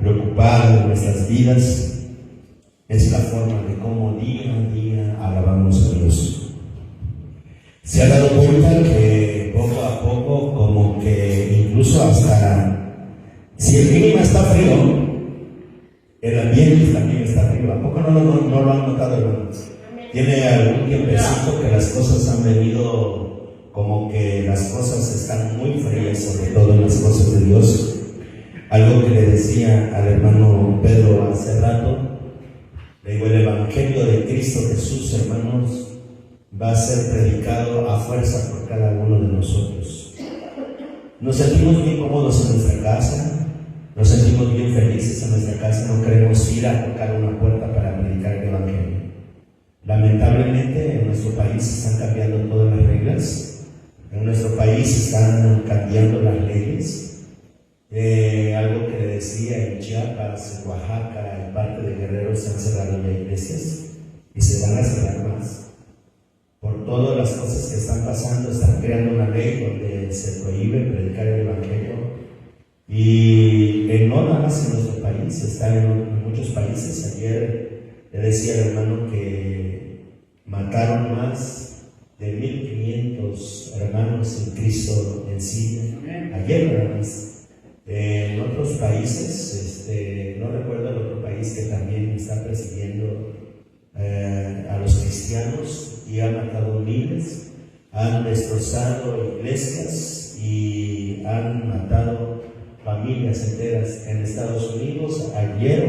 preocupado en nuestras vidas, es la forma de cómo día a día alabamos a Dios. Se ha dado cuenta que poco a poco, como que incluso hasta si el clima está frío, el ambiente también está frío. ¿A poco no lo han notado, hermanos? Tiene algún tiempecito que las cosas han venido, como que las cosas están muy frías, sobre todo en las cosas de Dios. Algo que le decía al hermano Pedro hace rato, le digo, el Evangelio de Cristo Jesús, hermanos, va a ser predicado a fuerza por cada uno de nosotros. Nos sentimos bien cómodos en nuestra casa, nos sentimos bien felices en nuestra casa, no queremos ir a tocar una puerta para predicar el Evangelio. Lamentablemente en nuestro país están cambiando todas las reglas, en nuestro país están cambiando las leyes. Algo que le decía, en Chiapas, en Oaxaca, en parte de Guerrero se han cerrado ya iglesias y se van a cerrar más. Por todas las cosas que están pasando, están creando una ley donde se prohíbe predicar el Evangelio. Y no nada más en nuestro país, está en muchos países. Ayer le decía al hermano que mataron más de 1,500 hermanos en Cristo en Siria. Ayer nada más. En otros países, no recuerdo el otro país que también está persiguiendo a los cristianos y han matado miles, han destrozado iglesias y han matado familias enteras. En Estados Unidos, ayer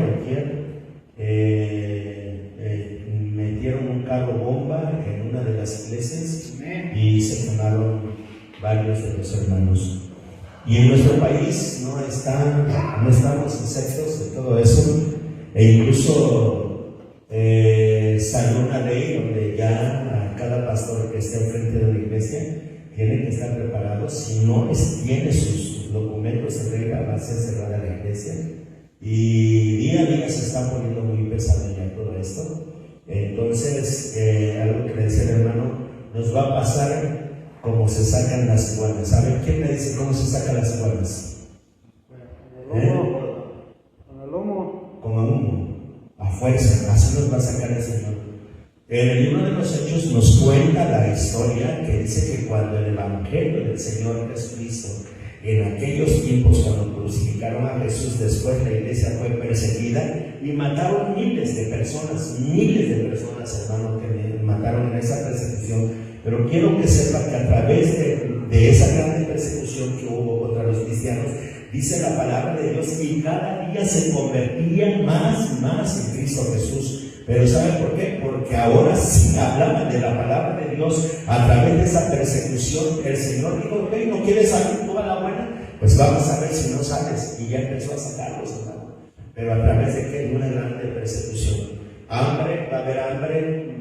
metieron un carro bomba en una de las iglesias y se quemaron varios de los hermanos. Y en nuestro país no estamos exentos de todo eso, e incluso salió una ley donde ya cada pastor que esté al frente de la iglesia tiene que estar preparado. Si no tiene sus documentos en regla, va a ser cerrada la iglesia. Y día a día se está poniendo muy pesado ya todo esto. Entonces, algo que le decía el hermano, nos va a pasar como se sacan las iguanas. ¿Saben quién me dice cómo se sacan las iguanas? Con el lomo. Con el humo, a fuerza, así nos va a sacar el Señor. En el libro de los Hechos nos cuenta la historia que dice que cuando el Evangelio del Señor Jesucristo, en aquellos tiempos cuando crucificaron a Jesús, después la iglesia fue perseguida y mataron miles de personas, hermano, que mataron en esa persecución. Pero quiero que sepa que a través de esa gran persecución que hubo contra los cristianos, dice la palabra de Dios, y cada día se convertían más en Cristo Jesús. Pero ¿saben por qué? Porque ahora sí hablaban de la palabra de Dios a través de esa persecución. El Señor dijo, ok, ¿no quieres salir tú a la buena? Pues vamos a ver si no sales. Y ya empezó a sacarlos, hermano. Pero a través de qué? De una grande persecución. Hambre, va a haber hambre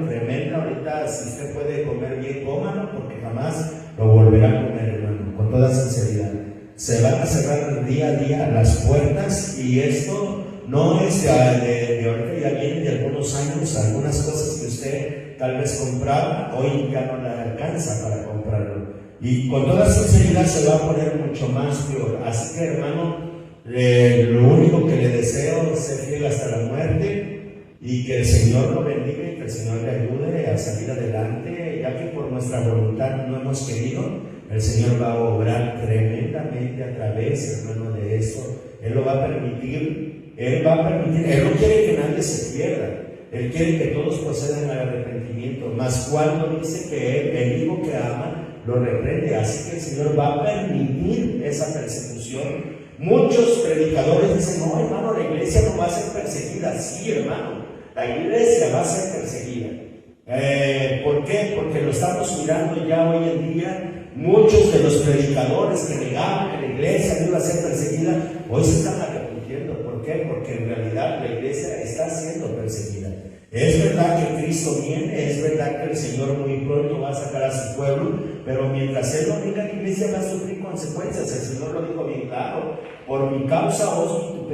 tremenda. Ahorita, si usted puede comer bien, cómalo, porque jamás lo volverá a comer, hermano, con toda sinceridad. Se van a cerrar día a día las puertas, y esto no es de ahorita, ya viene de algunos años. Algunas cosas que usted tal vez compraba, hoy ya no le alcanza para comprarlo. Y con toda sinceridad se va a poner mucho más peor. Así que, hermano, lo único que le deseo es ser fiel hasta la muerte, y que el Señor lo bendiga y que el Señor le ayude a salir adelante, ya que por nuestra voluntad no hemos querido. El Señor va a obrar tremendamente a través, hermano, de eso. Él lo va a permitir, Él no quiere que nadie se pierda, Él quiere que todos procedan al arrepentimiento. Mas cuando dice que el hijo que ama lo reprende, así que el Señor va a permitir esa persecución. Muchos predicadores dicen, no, hermano, la iglesia no va a ser perseguida. Sí, hermano, la iglesia va a ser perseguida. ¿Por qué? Porque lo estamos mirando ya hoy en día. Muchos de los predicadores que negaban que la iglesia no iba a ser perseguida, hoy se están arrepintiendo. ¿Por qué? Porque en realidad la iglesia está siendo perseguida. Es verdad que Cristo viene, es verdad que el Señor muy pronto va a sacar a su pueblo, pero mientras Él no venga, la iglesia va a sufrir consecuencias. El Señor lo dijo bien claro: por mi causa os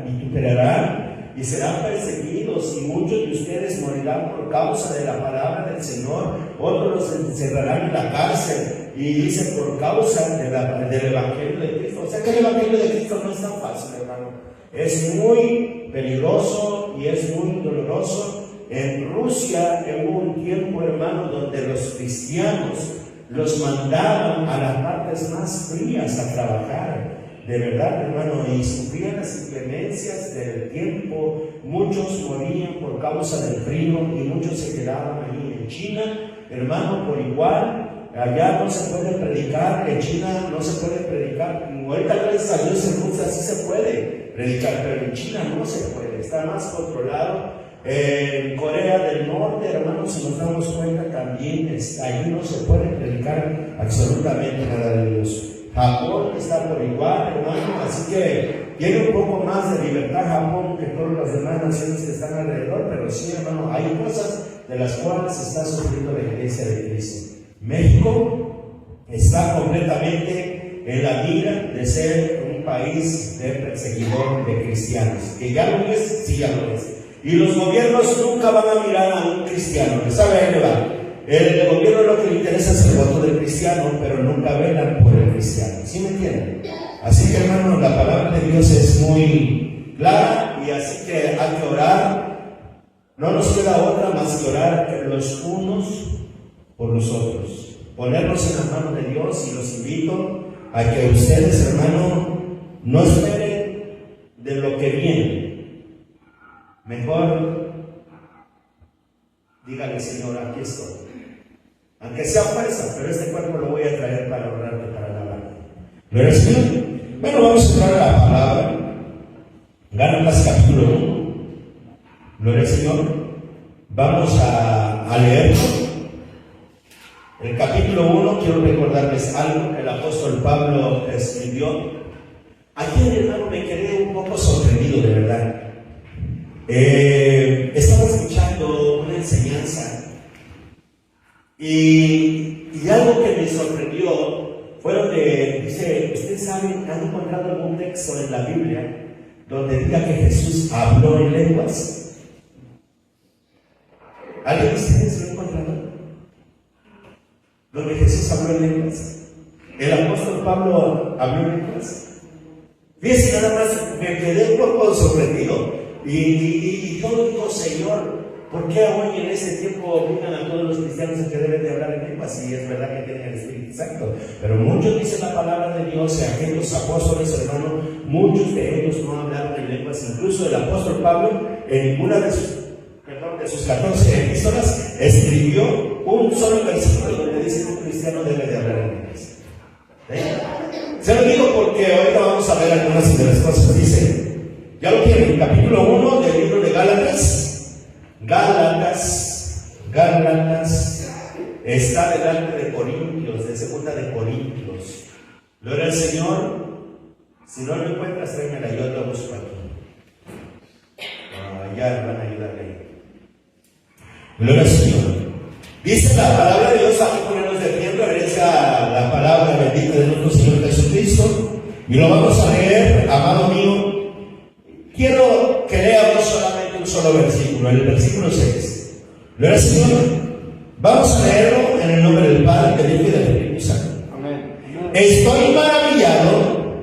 vituperarán y serán perseguidos, y muchos de ustedes morirán por causa de la palabra del Señor. Otros los encerrarán en la cárcel, y dice, por causa del Evangelio de Cristo sea que el Evangelio de Cristo no es tan fácil, hermano. Es muy peligroso y es muy doloroso. En Rusia hubo un tiempo, hermano, donde los cristianos los mandaban a las partes más frías a trabajar. De verdad, hermano, y sufrían las inclemencias del tiempo. Muchos morían por causa del frío y muchos se quedaban ahí. En China, hermano, por igual, allá no se puede predicar. En China no se puede predicar. Ahorita, gracias a Dios, en Rusia sí se puede predicar, pero en China no se puede. Está más controlado. En Corea del Norte, hermanos, si nos damos cuenta, también allí no se puede predicar absolutamente nada de Dios. Japón está por igual, hermano, así que tiene un poco más de libertad Japón que todas las demás naciones que están alrededor, pero sí, hermano, hay cosas de las cuales está sufriendo la iglesia de Cristo. México está completamente en la mira de ser un país de perseguidor de cristianos, que ya lo es, sí ya lo es. Y los gobiernos nunca van a mirar a un cristiano, ¿sabe? Ahí le va. El gobierno lo que le interesa es el voto del cristiano, pero nunca velan por el cristiano. ¿Sí me entienden? Así que, hermano, la palabra de Dios es muy clara y así que hay que orar. No nos queda otra más que orar los unos por los otros. Ponernos en las manos de Dios, y los invito a que ustedes, hermano, no esperen de lo que viene. Mejor dígale, Señor, aquí estoy. Aunque sea fuerza, pero este cuerpo lo voy a traer para honrarte, para alabarte. ¿Gloria al Señor? Bueno, vamos a entrar a la palabra. Gálatas capítulo 1. Gloria al Señor. Vamos a leerlo. El capítulo 1, quiero recordarles algo que el apóstol Pablo escribió. Ayer, hermano, me quedé un poco sorprendido, de verdad. Estaba escuchando una enseñanza y algo que me sorprendió fue donde dice, ustedes saben, ¿han encontrado algún texto en la Biblia donde diga que Jesús habló en lenguas? ¿Alguien de ustedes lo ha encontrado? Donde Jesús habló en lenguas. ¿El apóstol Pablo habló en lenguas? Fíjense, nada más me quedé un poco sorprendido. Y yo digo, Señor, ¿por qué hoy en este tiempo obligan a todos los cristianos a que deben de hablar en lenguas? Si es verdad que tienen el Espíritu Santo. Pero muchos dicen la palabra de Dios, y aquellos apóstoles, hermano, muchos de ellos no hablaron en lenguas. Incluso el apóstol Pablo, en una de sus 14 epístolas, escribió un solo versículo donde dice que un cristiano debe de hablar en lenguas. Se lo digo porque ahorita vamos a ver algunas de las cosas. Dice, ya lo tienen, capítulo 1 del libro de Gálatas. Gálatas está delante de Corintios, de segunda de Corintios. Gloria al Señor. Si no lo encuentras, tráemela, yo lo busco aquí. Ya van a ayudarle. Gloria al Señor. Dice la palabra de Dios, aquí ponernos de pie en reverencia a la palabra bendita de nuestro Señor Jesucristo. Y lo vamos a leer, amado mío. Quiero que leamos solamente un solo versículo, el versículo 6. Gloria al Señor. Vamos a leerlo en el nombre del Padre, del Hijo y del Espíritu Santo. Amén. Estoy maravillado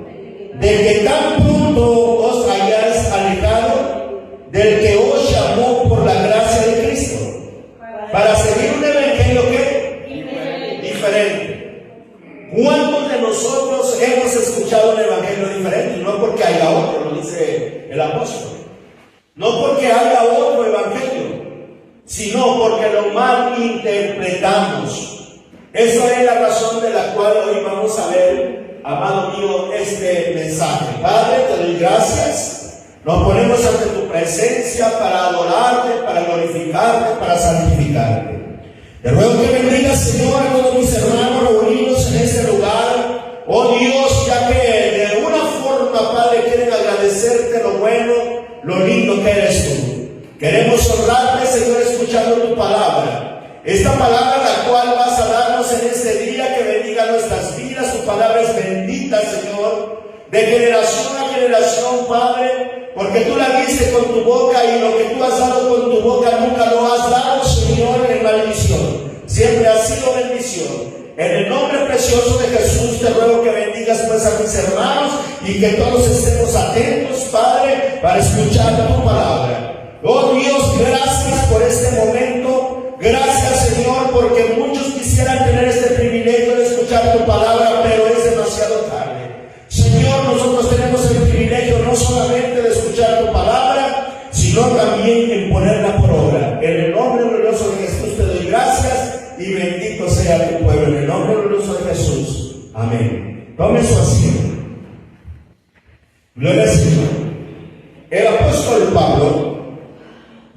de que tan pronto os hayáis alejado del que os llamó por la gracia de Cristo, para seguir un evangelio que diferente. ¿Cuántos de nosotros hemos escuchado un evangelio diferente? No porque haya otro, lo dice el apóstol. No porque haya otro evangelio, sino porque lo mal interpretamos. Esa es la razón de la cual hoy vamos a ver, amado mío, este mensaje. Padre, te doy gracias. Nos ponemos ante tu presencia para adorarte, para glorificarte, para santificarte. Te ruego que bendigas, Señor, a todos mis hermanos reunidos en este lugar. Oh Dios, ya que de una forma, Padre, quieren agradecerte lo bueno, lo lindo que eres tú. Queremos honrarte, Señor, escuchando tu palabra. Esta palabra la cual vas a darnos en este día, que bendiga nuestras vidas. Tu palabra es bendita, Señor, de generación a generación, Padre, porque tú la diste con tu boca, y lo que tú has dado con tu boca nunca lo has dado, Señor, en maldición. Siempre ha sido bendición. En el nombre precioso de Jesús te ruego que bendigas pues a mis hermanos y que todos estemos atentos, Padre, para escuchar tu palabra. Oh Dios, gracias por este momento. Gracias, Señor, porque muchos quisieran tener este privilegio de escuchar tu palabra, pero es demasiado tarde. Señor, nosotros tenemos el privilegio no solamente de escuchar tu palabra, sino también en ponerla por obra. En el nombre glorioso de Jesús te doy gracias y bendito sea tu pueblo. En el nombre glorioso de Jesús. Amén. Tome su asiento. Gloria al Señor. El apóstol Pablo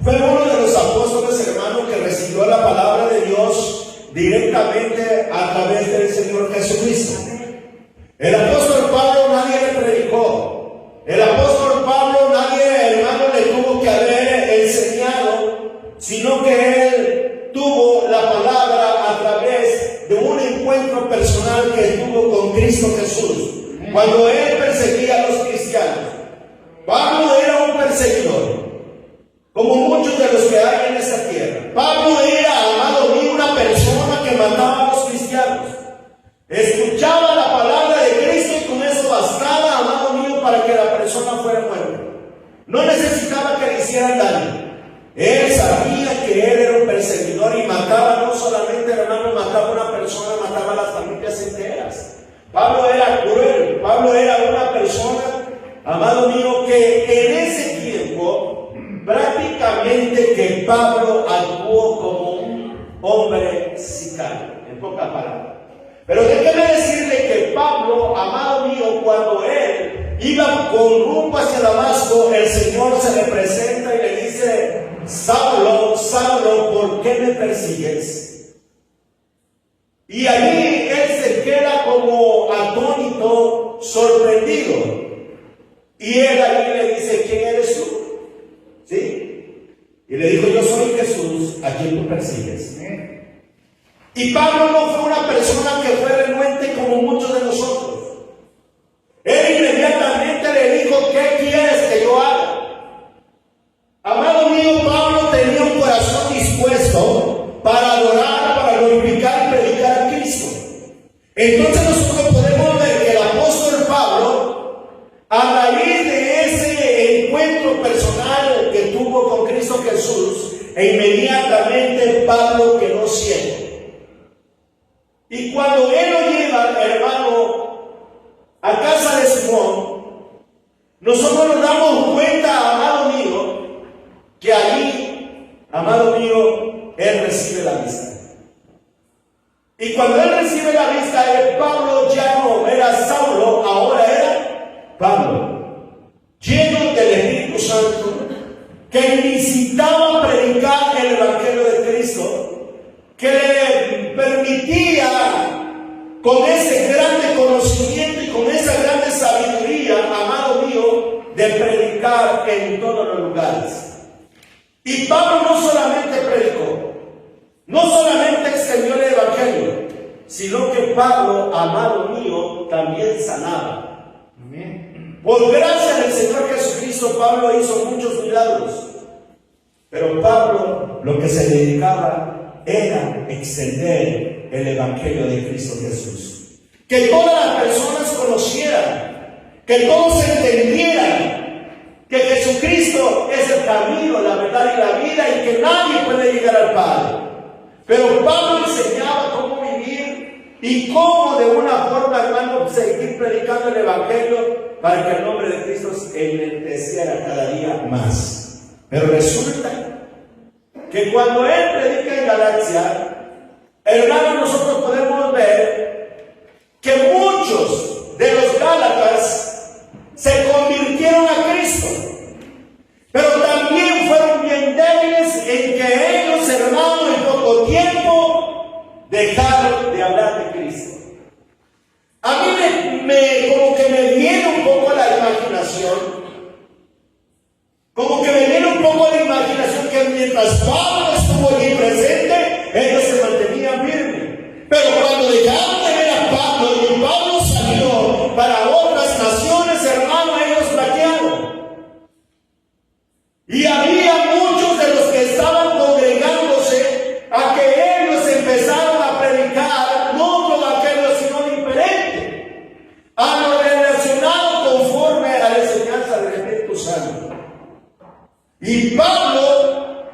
fue uno de los apóstoles, hermanos, que recibió la palabra de Dios directamente a través del Señor Jesucristo. El apóstol Pablo nadie le predicó. El apóstol Pablo nadie, hermano, le tuvo que haber enseñado, sino que él tuvo la palabra a través de un encuentro personal que tuvo con Cristo Jesús. Cuando él perseguía a los cristianos. Pablo era un perseguidor, como muchos de los que hay en esta tierra. Pablo era, amado mío, una persona que mataba a los cristianos. Escuchaba la palabra de Cristo y con eso bastaba, amado mío, para que la persona fuera muerta. No necesitaba que le hicieran daño. Él sabía que él era un perseguidor y mataba, no solamente, hermano, mataba a una persona, mataba a las familias enteras. Pablo era cruel. Pablo era una persona, amado mío, que en ese tiempo prácticamente que Pablo actuó como un hombre sicario, en pocas palabras. Pero déjeme decirle que Pablo, amado mío, cuando él iba con rumbo hacia Damasco, el Señor se le presenta y le dice: Saulo, Saulo, ¿por qué me persigues? Y allí él se queda como atónito, sorprendido. Y él allí le dice: ¿quién eres tú? ¿Sí? Y le dijo: yo soy Jesús, a quien tú persigues. Y Pablo no fue una persona que fue renuente como muchos de nosotros. Él inmediatamente le dijo: ¿qué quieres que yo haga? Amado mío, Pablo tenía un corazón dispuesto para adorar, para glorificar y predicar a Cristo. Entonces nosotros podemos ver que el apóstol Pablo, a raíz de ese encuentro personal que tuvo con Cristo Jesús, inmediatamente Pablo quedó ciego. Y cuando él lo lleva, hermano, a casa de Simón, nosotros nos damos cuenta, amado mío, que allí, amado mío, él recibe la vista. Y cuando él recibe la vista, Pablo ya no era Saulo, ahora era Pablo, lleno del Espíritu Santo, que necesitaba predicar el Evangelio de Cristo, que le permitía, con ese grande conocimiento y con esa grande sabiduría, amado mío, de predicar en todos los lugares. Y Pablo no solamente predicó, no solamente extendió el Evangelio, sino que Pablo, amado mío, también sanaba. Por gracia del Señor Jesucristo, Pablo hizo muchos milagros. Pero Pablo lo que se dedicaba era extender el Evangelio de Cristo Jesús. Que todas las personas conocieran, que todos entendieran que Jesucristo es el camino, la verdad y la vida, y que nadie puede llegar al Padre. Pero Pablo enseñaba cómo vivir y cómo de una forma, hermano, seguir predicando el Evangelio para que el nombre de Cristo enalteciera cada día más. Pero resulta que cuando él predica en Galacia, hermano, nosotros podemos ver que muchos de los gálatas se convirtieron a Cristo, pero también fueron bien débiles en que ellos, hermano, en poco tiempo dejaron de hablar de Cristo. A mí como que me viene un poco la imaginación, como que me viene un poco la imaginación que mientras Pablo estuvo allí presente, ellos se mantenían firmes. Pero cuando dejaron de Y Pablo,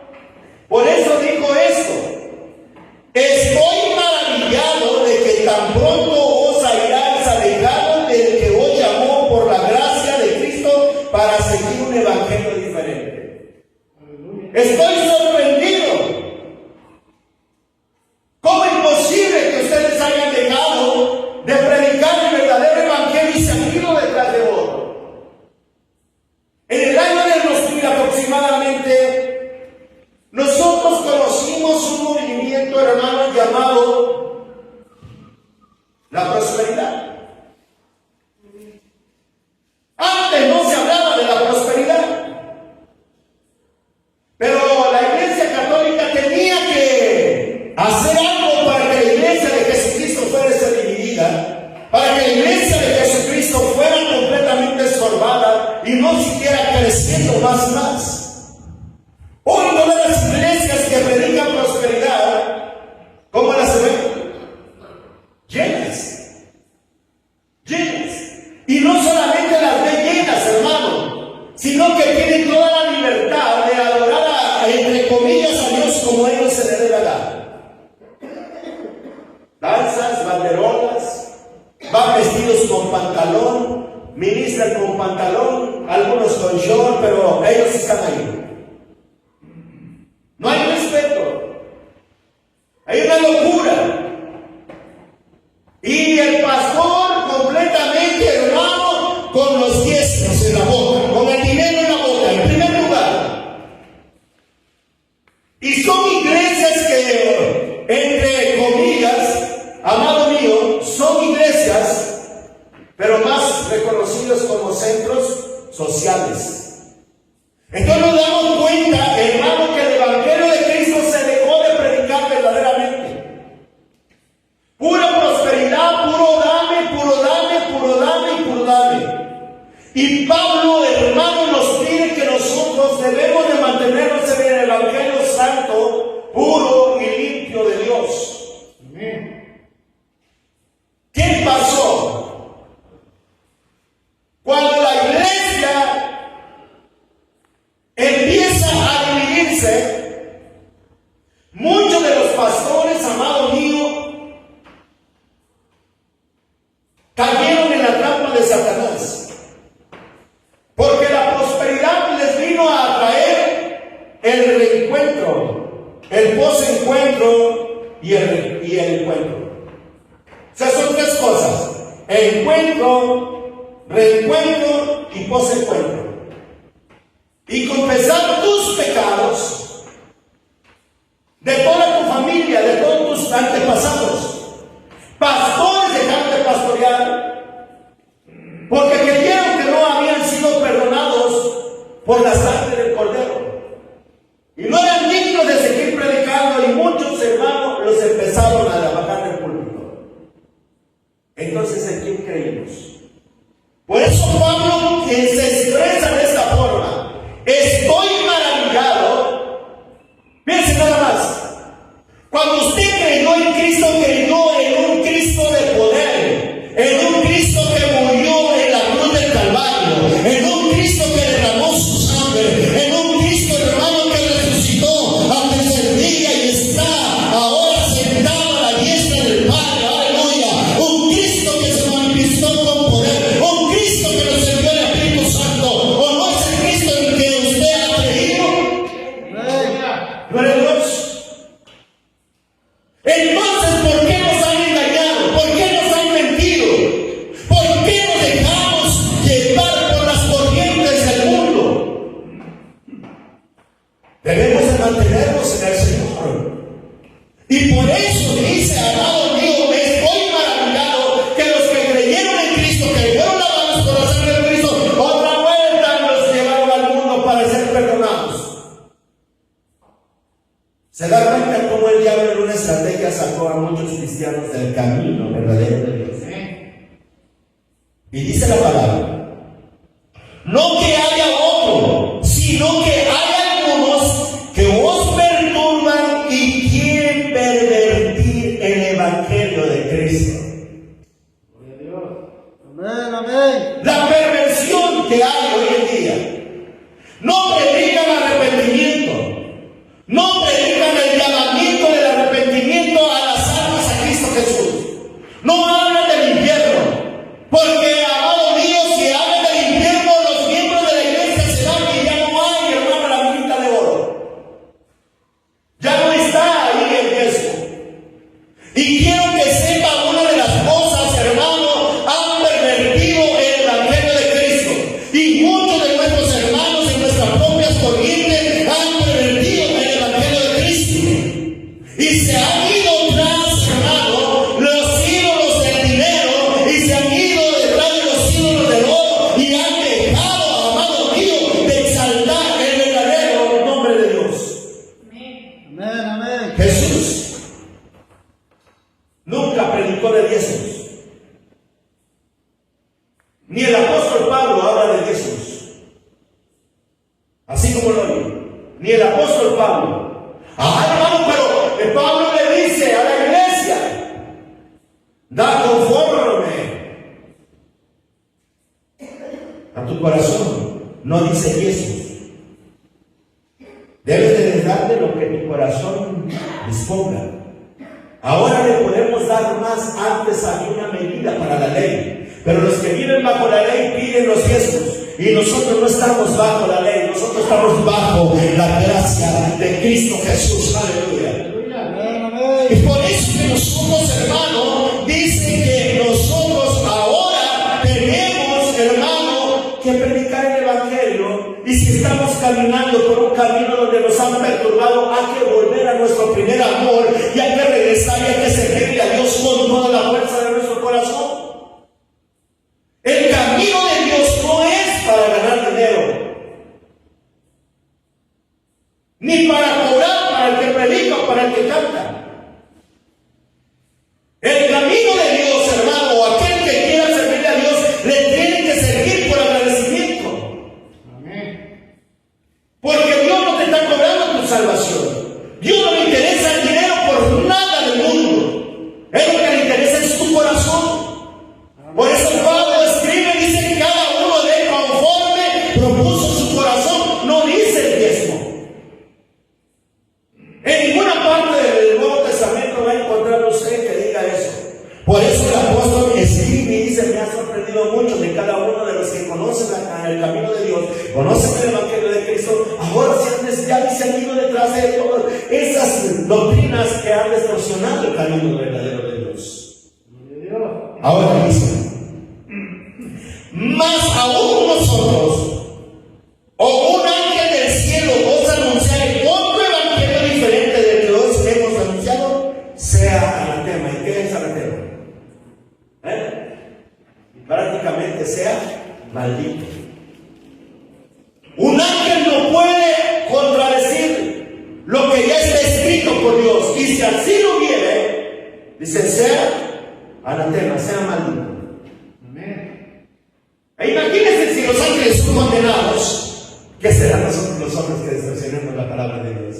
por eso dijo esto: estoy maravillado de que tan pronto os hayáis alejado del que os llamó por la gracia de Cristo para seguir un evangelio diferente. Estoy sorprendido. ¿Cómo es posible que ustedes hayan dejado de predicar el verdadero evangelio y se han ido detrás de otro? En el año del 2000 aproximadamente, nosotros conocimos un movimiento, hermano, llamado la prosperidad. Antes no se hablaba de la prosperidad, pero la Iglesia Católica tenía que hacer algo para que la Iglesia de Jesucristo fuera dividida, para que la Iglesia de Jesucristo fuera completamente estorbada y no siguiera creciendo más. Hoy todas las iglesias que predican prosperidad, ¿cómo las ven? Llenas. Y no solamente las ven llenas, hermano, sino que tienen toda la libertad de adorar entre comillas a Dios como ellos se les dé la gana. Danzas, banderolas, van vestidos con pantalón, ministran con pantalón, algunos con short, pero ellos están ahí. No hay respeto. Hay una locura. Y el pastor completamente, hermano, con los diezmos en la boca, con el dinero en la boca, en primer lugar. Y son iglesias que, entre comillas, amado mío, son iglesias, pero más reconocidos como centros sociales. Entonces nos damos cuenta, hermano, que el evangelio de Cristo se dejó de predicar verdaderamente. Pura prosperidad, puro dame, puro dame, puro dame y puro dame. Y Pablo, hermano, nos pide que nosotros debemos de mantenernos en el evangelio santo, puro y limpio de Dios. ¿Qué pasó? Cuando la iglesia empieza a dividirse, muchos de los pastores, amado mío, cayeron en la trampa de Satanás, porque la prosperidad les vino a traer el reencuentro, el posencuentro y el encuentro. O sea, son tres cosas: encuentro, reencuentro y posencuentro. Y confesar tus pecados de toda tu familia, de todos tus antepasados. Pastores dejaron de pastorear porque creyeron que no habían sido perdonados por la sangre del Cordero y no eran dignos de seguir predicando, y muchos hermanos los empezaron a bajar del púlpito. Entonces, ¿en quién creímos? Por eso Pablo, quien se expresa de esta forma: estoy maravillado. Piense nada más. Cuando usted creyó en Cristo, creyó en un Cristo de poder, en un Cristo que murió en la cruz del Calvario, en un Cristo que derramó su sangre, en un Cristo, hermano, que resucitó al tercer día y está ahora sentado a la diestra del Padre. Aleluya. Un Cristo que se manifestó con poder, un Cristo que nos envió el Espíritu Santo. ¿O no es el Cristo en que usted ha creído? Gloria a Dios. Entonces, ¿por qué nos han engañado? ¿Por qué nos han mentido? ¿Por qué nos dejamos llevar por las corrientes del mundo? Debemos de mantenernos en el Señor. Y por eso dice, amado mío, estoy maravillado que los que creyeron en Cristo, que fueron lavados por la sangre de Cristo, otra vuelta nos llevaron al mundo para ser perdonados. ¿Se da cuenta cómo el diablo en una estrategia sacó a muchos cristianos del camino verdadero de Dios? Y dice la palabra: no que haya otro, sino que hay algunos que os perturban y quieren pervertir el evangelio de Cristo. Amén, amén. La perversión que hay hoy en día. No predican arrepentimiento. así como lo oye, ni el apóstol Pablo. Hermano, pero Pablo le dice a la iglesia, da conforme a tu corazón, no dice Jesús. Debes de darle lo que tu corazón disponga. Ahora le podemos dar más. Antes había una medida para la ley, pero los que viven bajo la ley piden los diezmos. Y nosotros no estamos bajo la ley, nosotros estamos bajo la gracia de Cristo Jesús. Aleluya. Y por eso que nosotros, hermano, dice que nosotros ahora tenemos, hermano, que predicar el Evangelio. Y si estamos caminando por un camino donde nos han perturbado, hay que volver a nuestro primer amor y hay que regresar y hay que servirle a Dios con toda la fuerza de nuestro corazón. El camino de Dios no es para ganar dinero, ni para cobrar para el que predica o para el que canta. El camino de Dios, hermano, o aquel que quiera servirle a Dios, le tiene que servir por agradecimiento. Amén. Porque Dios no te está cobrando tu salvación. Dios no le interesa el dinero por nada del mundo. Es lo que le interesa es tu corazón. Por eso Pablo escribe, dice que cada uno de él conforme propuso su corazón, no dice el diezmo. En ninguna parte del Nuevo Testamento va a encontrar usted que diga eso. Por eso el apóstol escribe y dice, me ha sorprendido mucho de cada uno de los que conocen el camino de Dios, conocen el Evangelio de Cristo, ahora ya se han ido detrás de todas esas doctrinas que han distorsionado el camino verdadero de Dios. Ahora dice, más aún nosotros, o un ángel del cielo os anunciare otro evangelio diferente del que os hemos anunciado, sea anatema. ¿Y qué es anatema? Prácticamente sea maldito. Un ángel no puede contradecir lo que ya está escrito por Dios, y si así lo viene, dice, sea anatema, sea maldito. Amén. E imagínense si los ángeles son condenados, ¿qué serán nosotros los hombres que distorsionemos la palabra de Dios?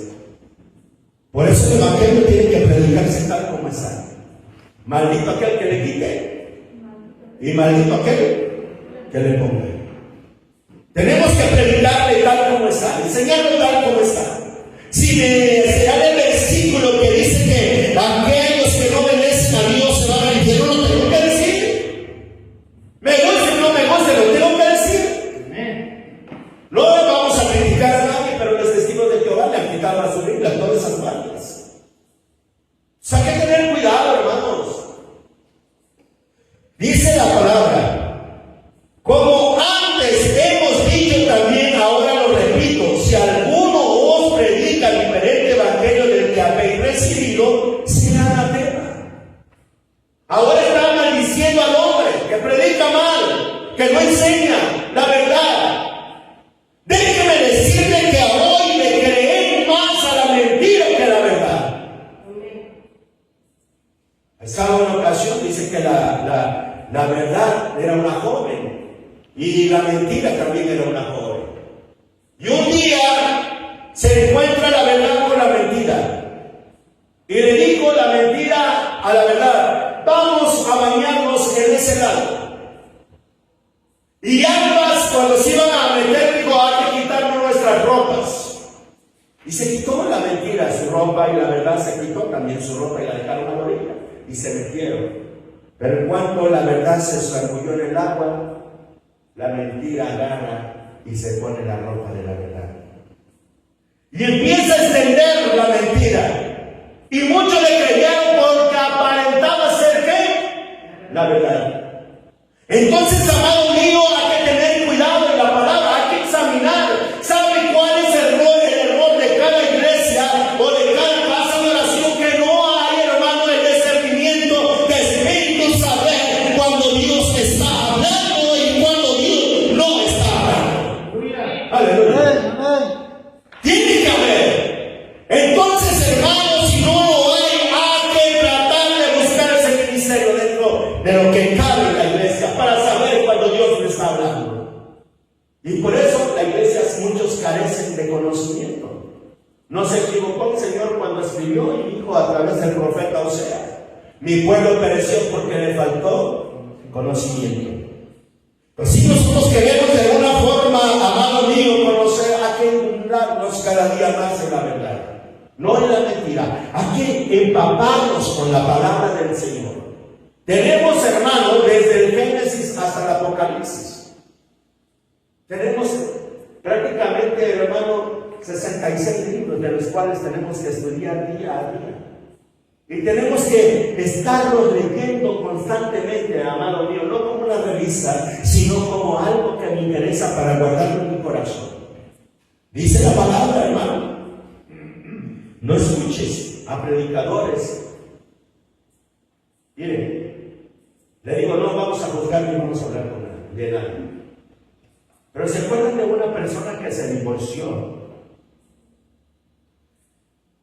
Por eso el evangelio tiene que predicarse tal como está. Maldito aquel que le quite y maldito aquel que le ponga. Tenemos que predicarle tal como está, enseñarle tal como está. Si me sale el versículo que dice que aquellos que no obedecen a Dios se van al infierno, lo tengo que decir. Me guste o no me guste, lo tengo que decir. No vamos a criticar a nadie, pero los testigos de Jehová le han quitado a su Biblia todas esas partes. O sea, hay que tener cuidado, hermanos. Dice la palabra, como antes hemos dicho también, ahora lo repito, si alguno os predica diferente evangelio del que habéis recibido, será anatema. Ahora está maldiciendo al hombre que predica mal, que no enseña la verdad. Déjeme decirle que hoy le creen más a la mentira que a la verdad. Estaba una ocasión, dice que la verdad era una joven y la mentira también era una joven. Y un día se encuentra la verdad con la mentira. Y le dijo la mentira a la verdad, vamos a bañarnos en ese lago. Y ambas, cuando se iban a meter, dijo, hay que quitarnos nuestras ropas. Y se quitó la mentira su ropa, y la verdad se quitó también su ropa y la dejaron a la orilla. Y se metieron. Pero en cuanto la verdad se escabulló en el agua, la mentira agarra y se pone la ropa de la verdad. Y empieza a extender la mentira. Y muchos le creyeron porque aparentaba ser ¿qué? La verdad. Entonces, amado mío, hay que tener cuidado en la palabra, hay que examinar. ¿Sabe cuál es el error de cada iglesia o de cada casa de oración? Que no hay, hermano, el discernimiento de espíritu, saber cuando Dios está hablando y cuando Dios no está hablando. Aleluya. Tiene que haber. Entonces, hermanos, si no lo hay que tratar de buscar ese ministerio dentro de lo que cabe en la iglesia para saber cuando Dios le está hablando. Y por eso la iglesia, muchos carecen de conocimiento. No se equivocó el Señor cuando escribió y dijo a través del profeta Oseas: mi pueblo pereció porque le faltó conocimiento. Pues si nosotros queremos de alguna forma, amado mío, conocer, hay que inundarnos cada día más en la verdad, no en la mentira. Hay que empaparnos con la palabra del Señor. Tenemos, hermano, desde el Génesis hasta el Apocalipsis. Tenemos prácticamente, hermano, 66 libros de los cuales tenemos que estudiar día a día. Y tenemos que estarlos leyendo constantemente, amado mío, no como una revista, sino como algo que me interesa para guardarlo en mi corazón. Dice la palabra, hermano: no escuches a predicadores. Miren, le digo, no vamos a juzgar ni vamos a hablar de nadie. Pero se acuerdan de una persona que se divorció.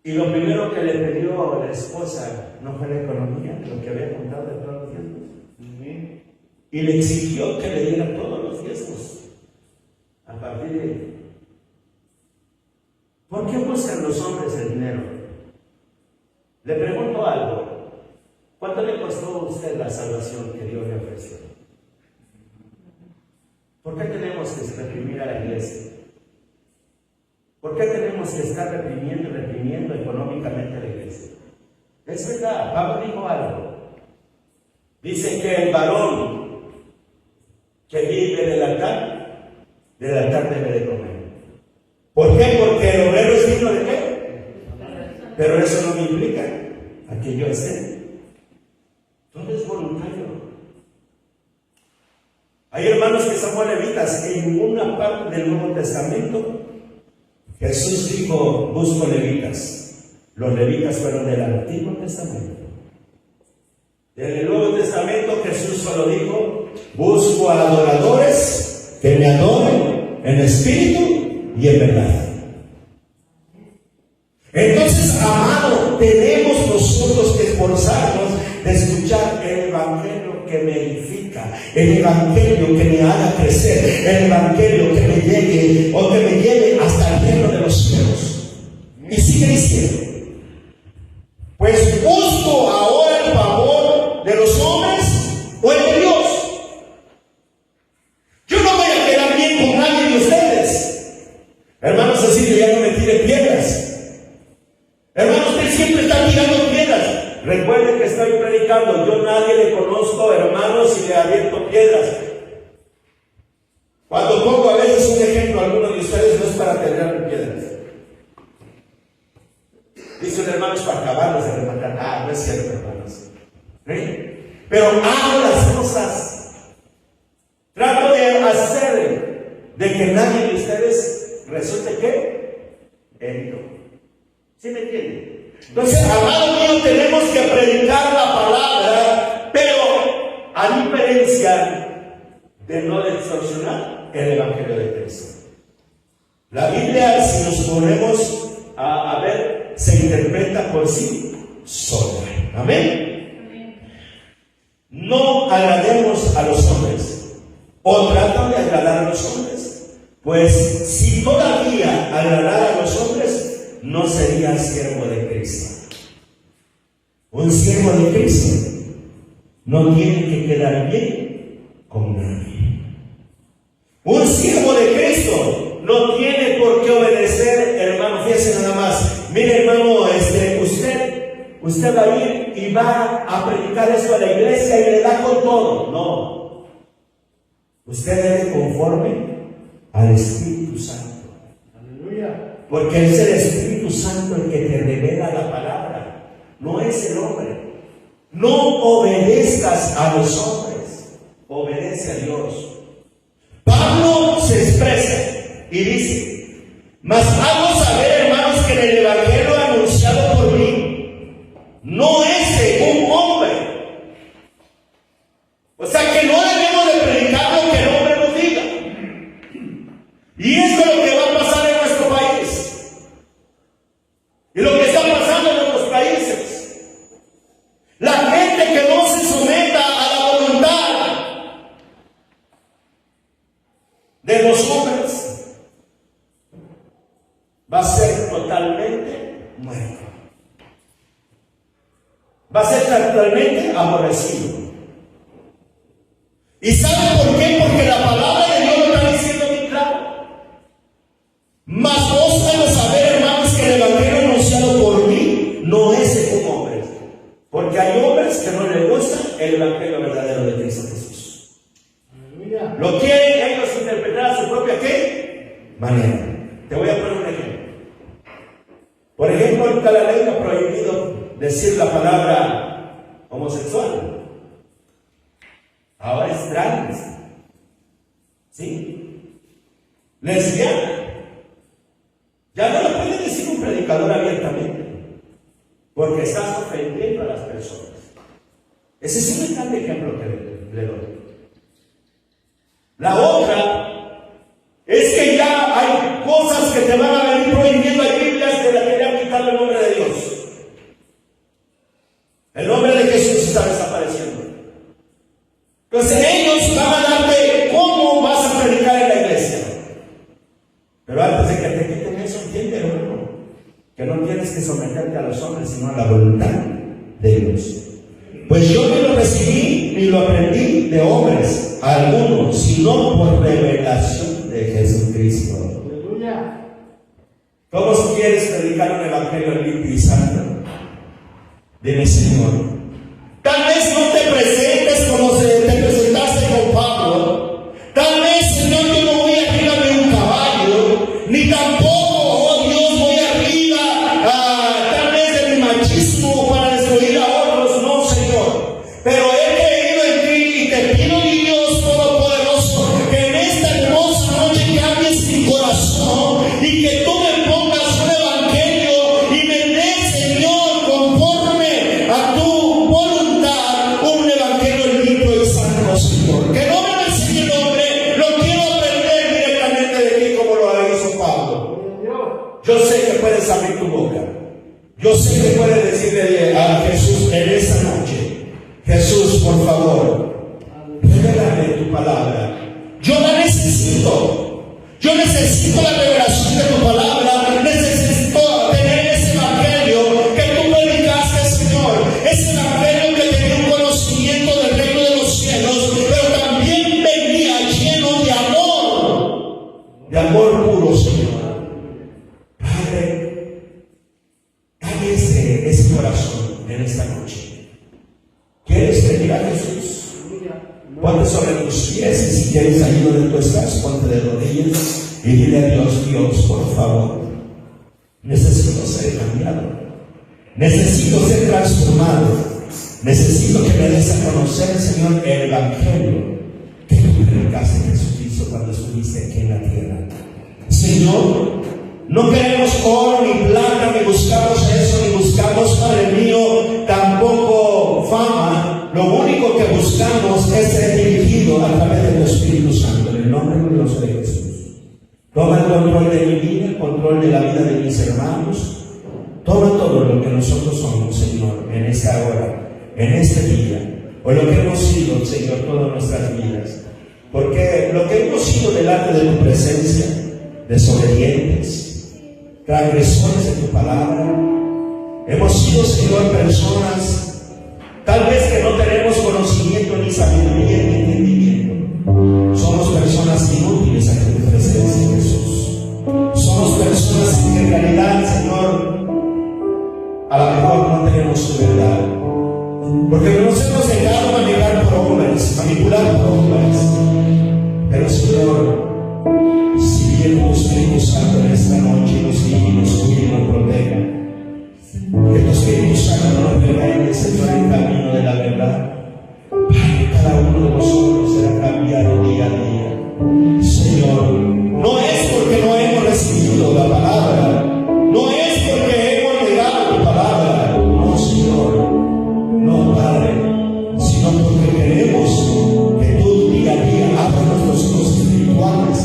Y lo primero que le pidió a la esposa no fue la economía, lo que había contado de todos los diezmos. Y le exigió que le diera todos los diezmos. A partir de ahí. ¿Por qué buscan los hombres el dinero? Le pregunto algo. ¿Cuánto le costó a usted la salvación que Dios le ofreció? ¿Por qué tenemos que reprimir a la iglesia? ¿Por qué tenemos que estar reprimiendo económicamente a la iglesia? Es verdad, Pablo dijo algo. Dice que el varón que vive del altar debe de comer. ¿Por qué? Porque el obrero es digno de qué. Pero eso no me implica a que yo esté. Todo es voluntario. Hay hermanos que son levitas. En una parte del Nuevo Testamento Jesús dijo: busco levitas. Los levitas fueron del Antiguo Testamento. En el Nuevo Testamento Jesús solo dijo: busco a adoradores que me adoren en espíritu y en verdad. Entonces, amado, tenemos nosotros que esforzarnos de escuchar el Evangelio que me edifica, el Evangelio que me haga crecer, el Evangelio que me llegue o que me lleve hasta el reino de los cielos. Y sigue diciendo: pues busco ahora el favor de los hombres o el de Dios. Yo no voy a quedar bien con nadie de ustedes. Hermano Cecilio, ya no me tire piedras. Hermano, usted siempre está tirando piedras. Recuerde que estoy predicando. Yo nadie le conozco, hermanos, y le aviento piedras. Cuando pongo a veces un ejemplo a alguno de ustedes, no es para tirar piedras. Dice un hermano: es para acabarlos de rematar. Ah, no es cierto, hermanos. Pero hago las cosas. Trato de hacer de que nadie de ustedes resulte que herido. ¿Sí me entienden? Entonces, amado mío, tenemos que predicar la palabra, pero a diferencia de no distorsionar el Evangelio de Cristo. La Biblia, si nos ponemos a ver, se interpreta por sí sola. Amén. No agrademos a los hombres, o tratan de agradar a los hombres, pues si todavía agradara a los hombres, no sería siervo de Cristo. Un siervo de Cristo no tiene que quedar bien con nadie. Un siervo de Cristo no tiene por qué obedecer, hermano. Fíjese nada más. Mire, hermano, usted va a ir y va a predicar esto a la iglesia y le da con todo. No. Usted debe conforme al Espíritu Santo. Aleluya. Porque es el Espíritu Santo el que te revela la palabra, no es el hombre. No obedezcas a los hombres, obedece a Dios. Pablo se expresa y dice: mas hago saber, hermanos, que en el Evangelio anunciado por mí no es según hombre. O sea que no debemos de predicar lo que el hombre nos diga. Y esto es lo que va a pasar en nuestro país. Y lo que está pasando en otros países. La gente que no se someta a la voluntad de los hombres. muerto. Va a ser totalmente aborrecido. ¿Y saben por qué? Porque la palabra de Dios lo está diciendo bien claro. Mas vos debes saber, hermanos, que el evangelio anunciado por mí no es según hombres. Porque hay hombres que no les gusta el evangelio verdadero de Cristo Jesús. Aleluya. Lo quieren ellos interpretar a su propia ¿qué? Manera. Te voy a poner un ejemplo. Por ejemplo, ahorita la ley ha prohibido decir la palabra homosexual. Ahora es trans. ¿Sí? Lesbiana. Ya no lo puede decir un predicador abiertamente, porque estás ofendiendo a las personas. Ese es un gran ejemplo que le doy. La otra es que ya hay cosas que te van a venir prohibiendo. Hay Biblias de las que le han quitado el nombre de Dios. El nombre de Jesús está desapareciendo. Entonces ellos van a darte cómo vas a predicar en la iglesia. Pero antes de que te quiten eso, entiende, hermano, que no tienes que someterte a los hombres, sino a la voluntad de Dios. Pues yo ni lo recibí ni lo aprendí de hombres algunos, sino por revelación de Jesucristo. Aleluya. ¿Cómo quieres predicar un evangelio limpio y santo? Dile, Señor, tal vez no te presentes como te presentaste con Pablo. Tal vez, Señor, yo no voy arriba de un caballo, ni tampoco, oh Dios, voy arriba tal vez de mi machismo para destruir a otros. No, Señor. Pero he creído en ti y te pido, mi Dios Todopoderoso, que en esta hermosa noche cambies mi corazón y que tú me pongas un evangelio y me des, Señor, conforme a tu voluntad, un evangelio limpio y santo, Señor. Que no me enseñe el hombre, lo quiero aprender directamente de ti como lo hizo Pablo. Yo sé que puedes abrir tu boca. Yo sé que puedes decirle a Jesús en esta noche: Jesús, por favor, revélame tu palabra. Yo la necesito. Yo necesito la revelación de tu palabra. Necesito tener ese evangelio que tú predicaste, Señor. Ese evangelio que tenía un conocimiento del reino de los cielos, pero también venía lleno de amor puro, Señor. Padre, dame ese corazón en esta noche. ¿Quieres venir a Jesús? Ponte sobre tus pies, y si quieres ahí donde tú estás, ponte de rodillas y dile a Dios: Dios, por favor, necesito ser cambiado, necesito ser transformado, necesito que me des a conocer, Señor, el evangelio que tú predicaste en Jesucristo cuando estuviste aquí en la tierra. Señor, no queremos oro ni plata, ni buscamos eso, ni buscamos, Padre mío, tampoco fama. Lo único que buscamos es ser dirigido a través de tu Espíritu Santo, en el nombre glorioso de Jesús. Toma el control de mi vida, el control de la vida de mis hermanos. Toma todo lo que nosotros somos, Señor, en esta hora, en este día, o lo que hemos sido, Señor, todas nuestras vidas. Porque lo que hemos sido delante de tu presencia, desobedientes, transgresores de tu palabra, hemos sido, Señor, personas tal vez que no tenemos conocimiento ni sabiduría ni entendimiento. Somos personas inútiles ante tu presencia, Jesús. Somos personas que en realidad, Señor, a lo mejor no tenemos tu verdad, porque nos hemos dejado manejar por hombres, manipular por hombres. Pero, Señor, si viene tu Espíritu Santo en esta noche y nos guíe y nos cuide y nos proteja, que tu Espíritu Santo nos regañe, Señor, en el camino de la verdad. Padre, cada uno de nosotros será cambiado día a día. Señor, no es porque no hemos recibido la palabra, no es porque hemos negado tu palabra, no, Señor, no, Padre, sino porque queremos que tú día a día abras nuestros ojos espirituales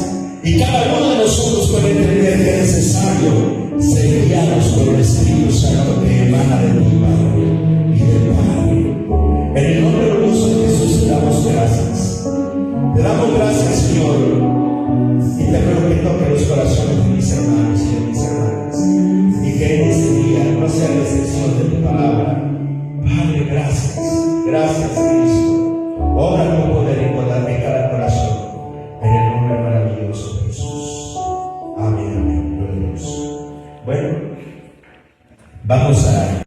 y cada uno de nosotros puede entender que es necesario ser guiados por el Espíritu Santo que emana de ti, Padre, y del Padre. En el nombre glorioso de Jesús te damos gracias. Te damos gracias, Señor, y te ruego que toque los corazones de mis hermanos y de mis hermanas, y que en este día Vamos a